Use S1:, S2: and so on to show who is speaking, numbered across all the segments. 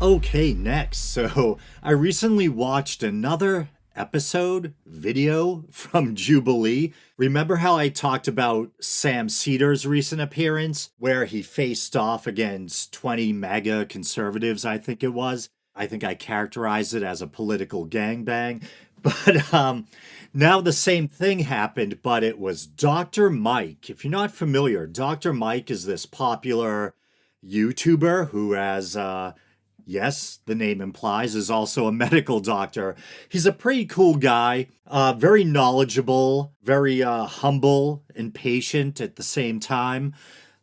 S1: Okay, next. So I recently watched another video from Jubilee. Remember how I talked about Sam Cedar's recent appearance, where he faced off against 20 MAGA conservatives, I think it was? I think I characterized it as a political gangbang. But now the same thing happened, but it was Dr. Mike. If you're not familiar, Dr. Mike is this popular YouTuber who has yes, the name implies, is also a medical doctor. He's a pretty cool guy, very knowledgeable, very humble and patient at the same time.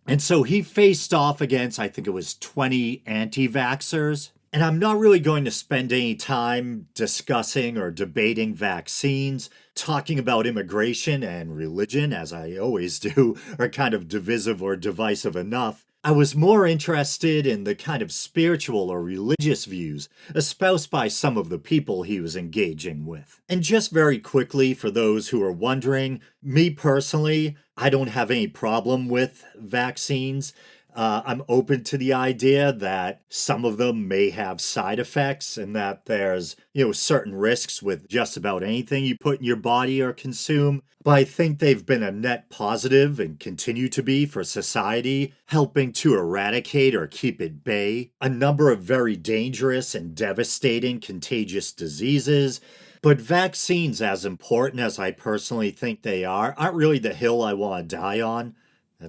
S1: And so he faced off against, I think it was 20 anti vaxxers. And I'm not really going to spend any time discussing or debating vaccines. Talking about immigration and religion, as I always do, are kind of divisive or divisive enough. I was more interested in the kind of spiritual or religious views espoused by some of the people he was engaging with. And just very quickly, for those who are wondering, me personally, I don't have any problem with vaccines. I'm open to the idea that some of them may have side effects and that there's, certain risks with just about anything you put in your body or consume. But I think they've been a net positive and continue to be for society, helping to eradicate or keep at bay a number of very dangerous and devastating contagious diseases. But vaccines, as important as I personally think they are, aren't really the hill I want to die on.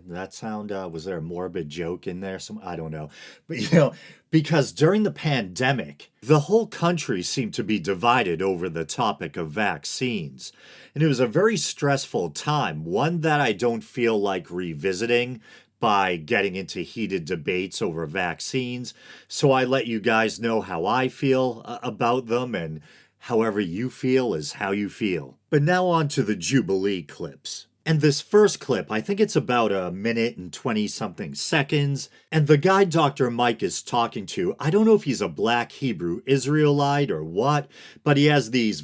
S1: That sound, was there a morbid joke in there? I don't know. But, because during the pandemic, the whole country seemed to be divided over the topic of vaccines. And it was a very stressful time, one that I don't feel like revisiting by getting into heated debates over vaccines. So I let you guys know how I feel about them, and however you feel is how you feel. But now on to the Jubilee clips. And this first clip, I think it's about a minute and 20 something seconds. And the guy Dr. Mike is talking to, I don't know if he's a black Hebrew Israelite or what, but he has these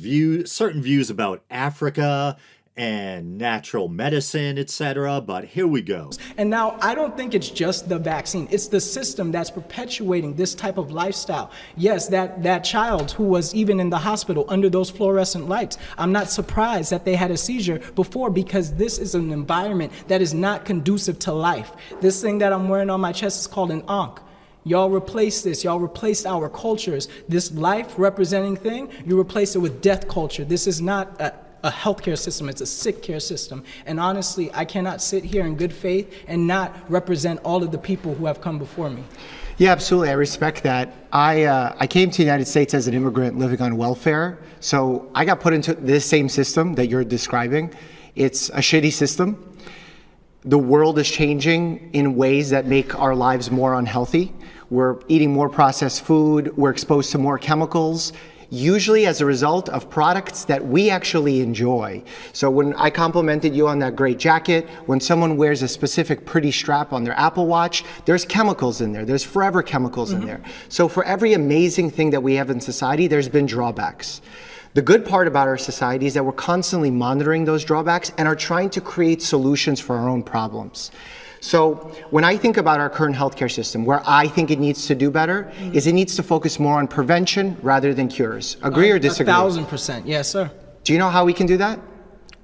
S1: certain views about Africa and natural medicine, etc. But here we go.
S2: And now I don't think it's just the vaccine. It's the system that's perpetuating this type of lifestyle. Yes, that child who was even in the hospital under those fluorescent lights, I'm not surprised that they had a seizure before, because this is an environment that is not conducive to life. This thing that I'm wearing on my chest is called an ankh. Y'all replace this. Y'all replaced our cultures. This life representing thing, you replace it with death culture. This is not a healthcare system, it's a sick care system. And honestly, I cannot sit here in good faith and not represent all of the people who have come before me.
S3: Yeah, absolutely. I respect that. I came to the United States as an immigrant living on welfare. So I got put into this same system that you're describing. It's a shitty system. The world is changing in ways that make our lives more unhealthy. We're eating more processed food. We're exposed to more chemicals, usually as a result of products that we actually enjoy. So when I complimented you on that great jacket, when someone wears a specific pretty strap on their Apple Watch, there's chemicals in there. There's forever chemicals in there. So for every amazing thing that we have in society, there's been drawbacks. The good part about our society is that we're constantly monitoring those drawbacks and are trying to create solutions for our own problems. So when I think about our current healthcare system, where I think it needs to do better is it needs to focus more on prevention rather than cures. Agree or disagree?
S2: 1,000%. Yes, sir.
S3: Do you know how we can do that?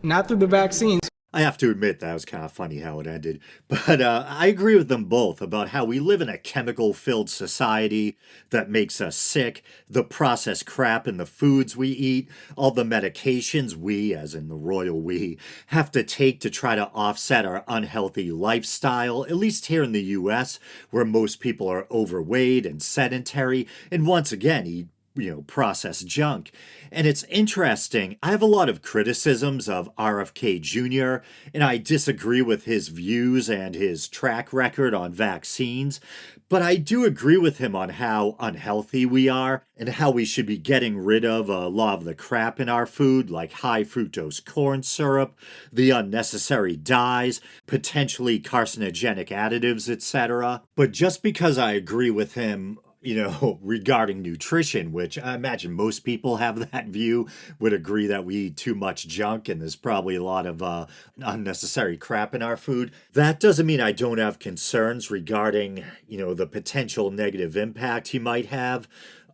S2: Not through the vaccines.
S1: I have to admit that was kind of funny how it ended. But I agree with them both about how we live in a chemical-filled society that makes us sick, the processed crap in the foods we eat, all the medications we, as in the royal we, have to take to try to offset our unhealthy lifestyle, at least here in the US, where most people are overweight and sedentary, and once again eat processed junk. And it's interesting. I have a lot of criticisms of RFK Jr., and I disagree with his views and his track record on vaccines. But I do agree with him on how unhealthy we are and how we should be getting rid of a lot of the crap in our food, like high fructose corn syrup, the unnecessary dyes, potentially carcinogenic additives, etc. But just because I agree with him regarding nutrition, which I imagine most people have that view, would agree that we eat too much junk and there's probably a lot of unnecessary crap in our food. That doesn't mean I don't have concerns regarding, the potential negative impact he might have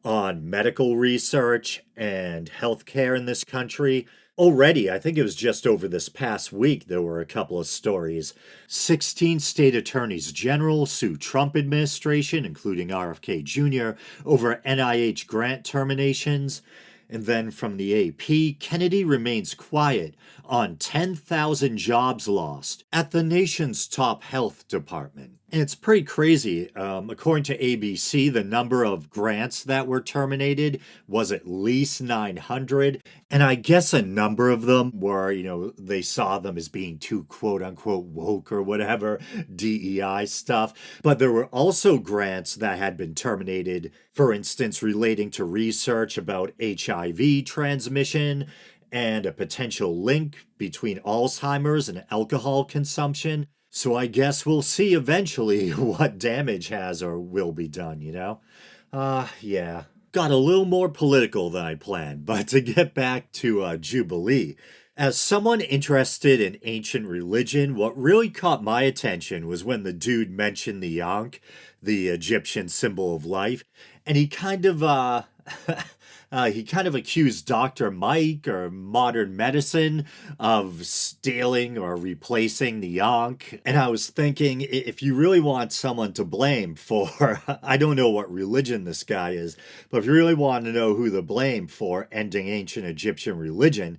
S1: on medical research and healthcare in this country. Already, I think it was just over this past week, there were a couple of stories. 16 state attorneys general sue Trump administration, including RFK Jr., over NIH grant terminations. And then from the AP, Kennedy remains quiet on 10,000 jobs lost at the nation's top health department. And it's pretty crazy. According to ABC, the number of grants that were terminated was at least 900. And I guess a number of them were, they saw them as being too quote unquote woke or whatever, DEI stuff. But there were also grants that had been terminated, for instance, relating to research about HIV transmission and a potential link between Alzheimer's and alcohol consumption. So I guess we'll see eventually what damage has or will be done, yeah. Got a little more political than I planned, but to get back to Jubilee. As someone interested in ancient religion, what really caught my attention was when the dude mentioned the Ankh, the Egyptian symbol of life, and he kind of accused Dr. Mike or modern medicine of stealing or replacing the Ankh. And I was thinking, if you really want someone to blame for, I don't know what religion this guy is, but if you really want to know who to blame for ending ancient Egyptian religion,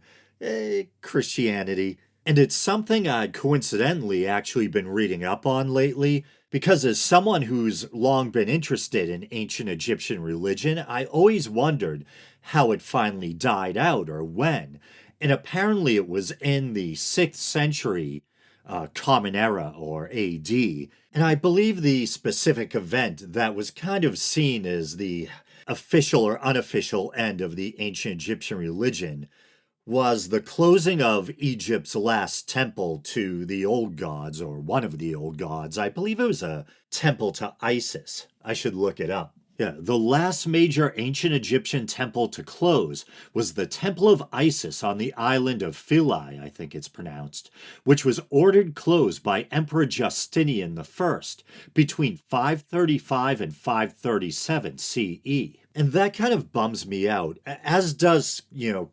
S1: Christianity. And it's something I'd coincidentally actually been reading up on lately, because as someone who's long been interested in ancient Egyptian religion, I always wondered how it finally died out or when. And apparently it was in the 6th century Common Era or AD. And I believe the specific event that was kind of seen as the official or unofficial end of the ancient Egyptian religion was the closing of Egypt's last temple to the old gods, or one of the old gods. I believe it was a temple to Isis. I should look it up. Yeah, the last major ancient Egyptian temple to close was the Temple of Isis on the island of Philae, I think it's pronounced, which was ordered closed by Emperor Justinian I between 535 and 537 CE. And that kind of bums me out, as does,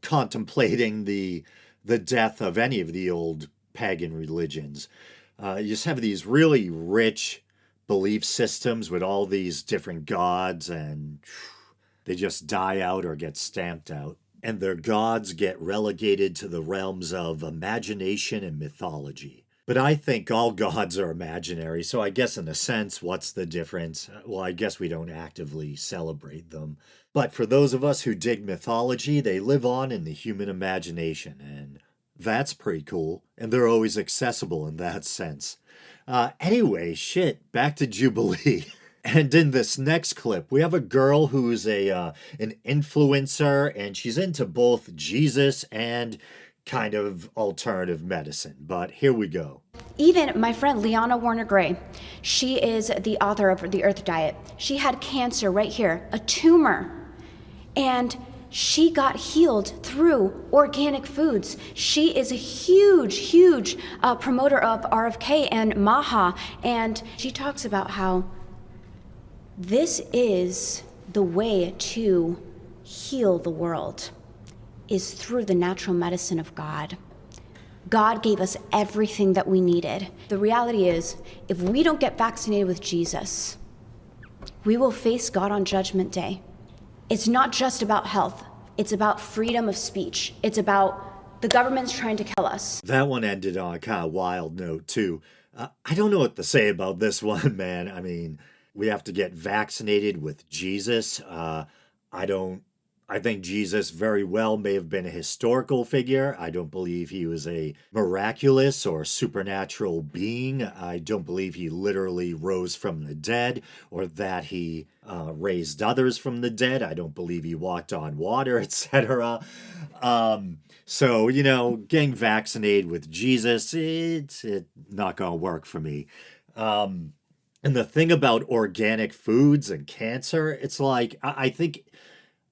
S1: contemplating the death of any of the old pagan religions. You just have these really rich belief systems with all these different gods, and they just die out or get stamped out. And their gods get relegated to the realms of imagination and mythology. But I think all gods are imaginary, so I guess in a sense, what's the difference? Well, I guess we don't actively celebrate them. But for those of us who dig mythology, they live on in the human imagination, and that's pretty cool. And they're always accessible in that sense. Anyway, back to Jubilee. And in this next clip, we have a girl who's an influencer, and she's into both Jesus and kind of alternative medicine. But here we go.
S4: Even my friend Liana Warner Gray, she is the author of The Earth Diet. She had cancer right here, a tumor. And she got healed through organic foods. She is a huge promoter of RFK and Maha. And she talks about how this is the way to heal the world, is through the natural medicine of God. God gave us everything that we needed. The reality is, if we don't get vaccinated with Jesus, we will face God on Judgment Day. It's not just about health. It's about freedom of speech. It's about the government's trying to kill us.
S1: That one ended on a kind of wild note, too. I don't know what to say about this one, man. I mean, we have to get vaccinated with Jesus. I think Jesus very well may have been a historical figure. I don't believe he was a miraculous or supernatural being. I don't believe he literally rose from the dead or that he raised others from the dead. I don't believe he walked on water, etc. So, getting vaccinated with Jesus, it's not going to work for me. And the thing about organic foods and cancer, it's like, I think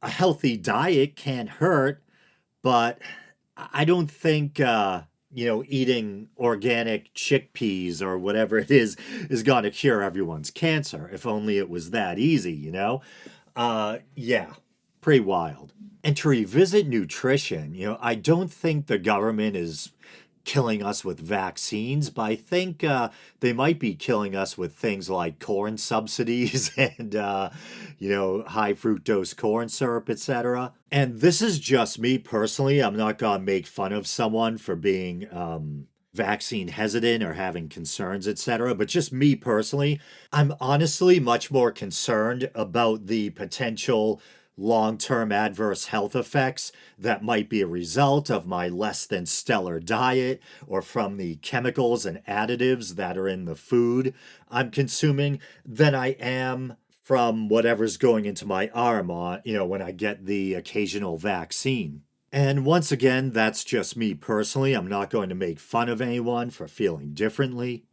S1: a healthy diet can't hurt, but I don't think, eating organic chickpeas or whatever it is going to cure everyone's cancer. If only it was that easy, you know? Yeah, pretty wild. And to revisit nutrition, I don't think the government is killing us with vaccines, but I think they might be killing us with things like corn subsidies and, high fructose corn syrup, etc. And this is just me personally. I'm not going to make fun of someone for being vaccine hesitant or having concerns, etc. But just me personally, I'm honestly much more concerned about the potential long-term adverse health effects that might be a result of my less than stellar diet or from the chemicals and additives that are in the food I'm consuming than I am from whatever's going into my arm when I get the occasional vaccine. And once again, that's just me personally. I'm not going to make fun of anyone for feeling differently.